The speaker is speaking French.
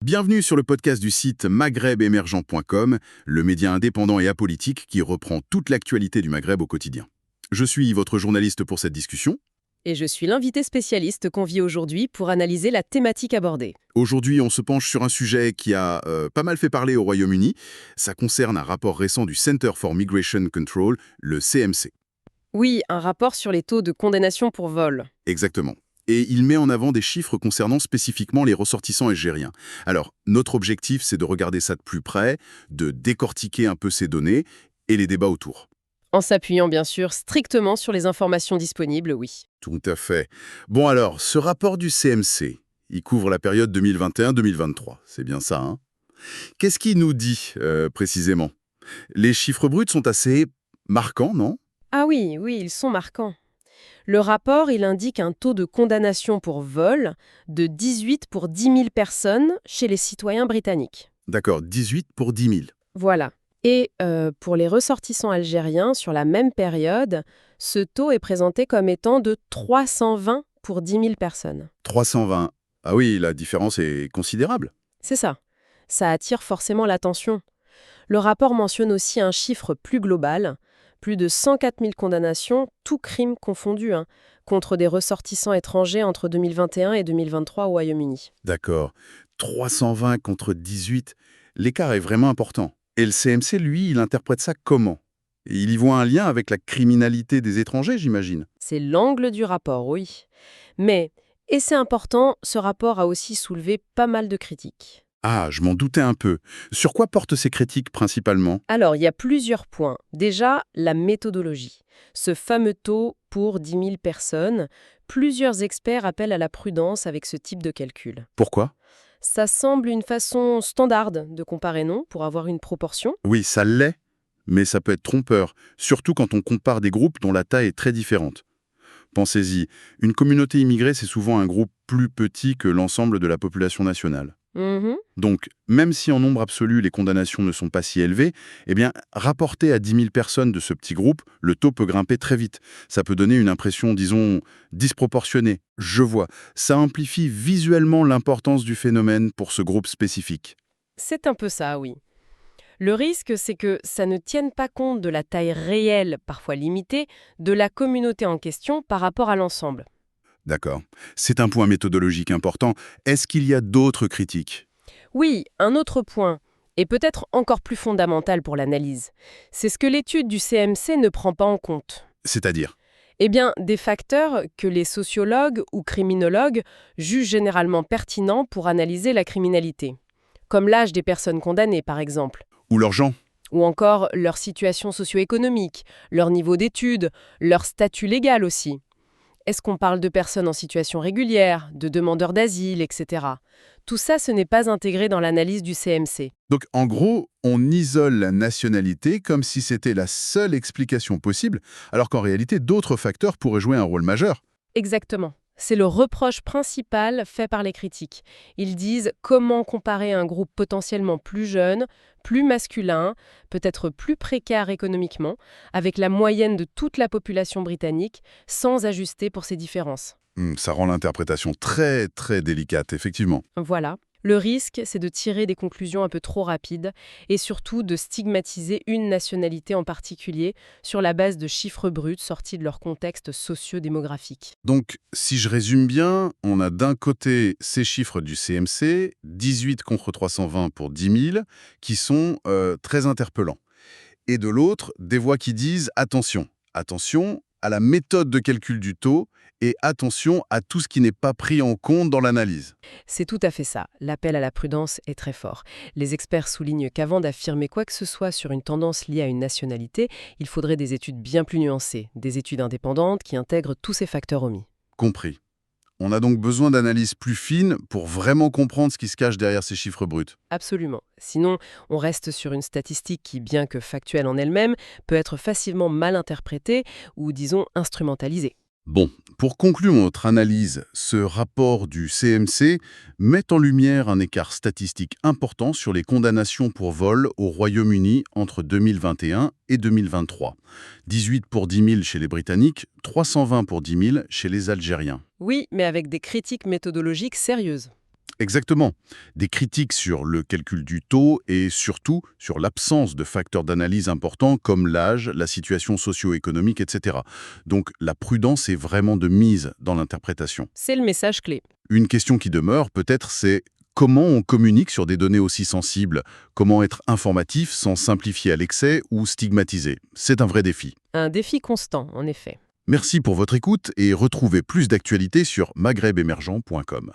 Bienvenue sur le podcast du site maghrebemergent.com, le média indépendant et apolitique qui reprend toute l'actualité du Maghreb au quotidien. Je suis votre journaliste pour cette discussion. Et je suis l'invité spécialiste convié aujourd'hui pour analyser la thématique abordée. Aujourd'hui, on se penche sur un sujet qui a pas mal fait parler au Royaume-Uni. Ça concerne un rapport récent du Center for Migration Control, le CMC. Oui, un rapport sur les taux de condamnation pour vol. Exactement. Et il met en avant des chiffres concernant spécifiquement les ressortissants algériens. Alors, notre objectif, c'est de regarder ça de plus près, de décortiquer un peu ces données et les débats autour. En s'appuyant bien sûr strictement sur les informations disponibles, oui. Tout à fait. Bon alors, ce rapport du CMC, il couvre la période 2021-2023, c'est bien ça, hein? Qu'est-ce qu'il nous dit, précisément? Les chiffres bruts sont assez marquants, non? Ah oui, oui, ils sont marquants. Le rapport, il indique un taux de condamnation pour vol de 18 pour 10 000 personnes chez les citoyens britanniques. D'accord, 18 pour 10 000. Voilà. Et pour les ressortissants algériens, sur la même période, ce taux est présenté comme étant de 320 pour 10 000 personnes. 320. Ah oui, la différence est considérable. C'est ça. Ça attire forcément l'attention. Le rapport mentionne aussi un chiffre plus global, plus de 104 000 condamnations, tous crimes confondus, contre des ressortissants étrangers entre 2021 et 2023 au Royaume-Uni. D'accord. 320 contre 18. L'écart est vraiment important. Et le CMC, lui, il interprète ça comment? Il y voit un lien avec la criminalité des étrangers, j'imagine. C'est l'angle du rapport, oui. Mais, et c'est important, ce rapport a aussi soulevé pas mal de critiques. Ah, je m'en doutais un peu. Sur quoi portent ces critiques principalement? Alors, il y a plusieurs points. Déjà, la méthodologie. Ce fameux taux pour 10 000 personnes, plusieurs experts appellent à la prudence avec ce type de calcul. Pourquoi? Ça semble une façon standarde de comparer, non, pour avoir une proportion. Oui, ça l'est, mais ça peut être trompeur, surtout quand on compare des groupes dont la taille est très différente. Pensez-y, une communauté immigrée, c'est souvent un groupe plus petit que l'ensemble de la population nationale. Mhm. Donc, même si en nombre absolu les condamnations ne sont pas si élevées, eh bien, rapporté à 10 000 personnes de ce petit groupe, le taux peut grimper très vite. Ça peut donner une impression, disons, disproportionnée. Je vois. Ça amplifie visuellement l'importance du phénomène pour ce groupe spécifique. C'est un peu ça, oui. Le risque, c'est que ça ne tienne pas compte de la taille réelle, parfois limitée, de la communauté en question par rapport à l'ensemble. D'accord. C'est un point méthodologique important. Est-ce qu'il y a d'autres critiques? Oui, un autre point, et peut-être encore plus fondamental pour l'analyse, c'est ce que l'étude du CMC ne prend pas en compte. C'est-à-dire? Eh bien, des facteurs que les sociologues ou criminologues jugent généralement pertinents pour analyser la criminalité, comme l'âge des personnes condamnées par exemple, Ou l'argent? ou encore leur situation socio-économique, leur niveau d'études, leur statut légal aussi. Est-ce qu'on parle de personnes en situation régulière, de demandeurs d'asile, etc. Tout ça, ce n'est pas intégré dans l'analyse du CMC. Donc, en gros, on isole la nationalité comme si c'était la seule explication possible, alors qu'en réalité, d'autres facteurs pourraient jouer un rôle majeur. Exactement. C'est le reproche principal fait par les critiques. Ils disent comment comparer un groupe potentiellement plus jeune, plus masculin, peut-être plus précaire économiquement, avec la moyenne de toute la population britannique, sans ajuster pour ces différences. Ça rend l'interprétation très, très délicate, effectivement. Voilà. Le risque, c'est de tirer des conclusions un peu trop rapides et surtout de stigmatiser une nationalité en particulier sur la base de chiffres bruts sortis de leur contexte socio-démographique. Donc, si je résume bien, on a d'un côté ces chiffres du CMC, 18 contre 320 pour 10 000, qui sont très interpellants. Et de l'autre, des voix qui disent attention, attention à la méthode de calcul du taux et attention à tout ce qui n'est pas pris en compte dans l'analyse. C'est tout à fait ça. L'appel à la prudence est très fort. Les experts soulignent qu'avant d'affirmer quoi que ce soit sur une tendance liée à une nationalité, il faudrait des études bien plus nuancées, des études indépendantes qui intègrent tous ces facteurs omis. Compris. On a donc besoin d'analyses plus fines pour vraiment comprendre ce qui se cache derrière ces chiffres bruts. Absolument. Sinon, on reste sur une statistique qui, bien que factuelle en elle-même, peut être facilement mal interprétée ou, disons, instrumentalisée. Bon, pour conclure notre analyse, ce rapport du CMC met en lumière un écart statistique important sur les condamnations pour vol au Royaume-Uni entre 2021 et 2023. 18 pour 10 000 chez les Britanniques, 320 pour 10 000 chez les Algériens. Oui, mais avec des critiques méthodologiques sérieuses. Exactement. Des critiques sur le calcul du taux et surtout sur l'absence de facteurs d'analyse importants comme l'âge, la situation socio-économique, etc. Donc la prudence est vraiment de mise dans l'interprétation. C'est le message clé. Une question qui demeure peut-être, c'est comment on communique sur des données aussi sensibles? Comment être informatif sans simplifier à l'excès ou stigmatiser? C'est un vrai défi. Un défi constant, en effet. Merci pour votre écoute et retrouvez plus d'actualités sur maghrebemergent.com.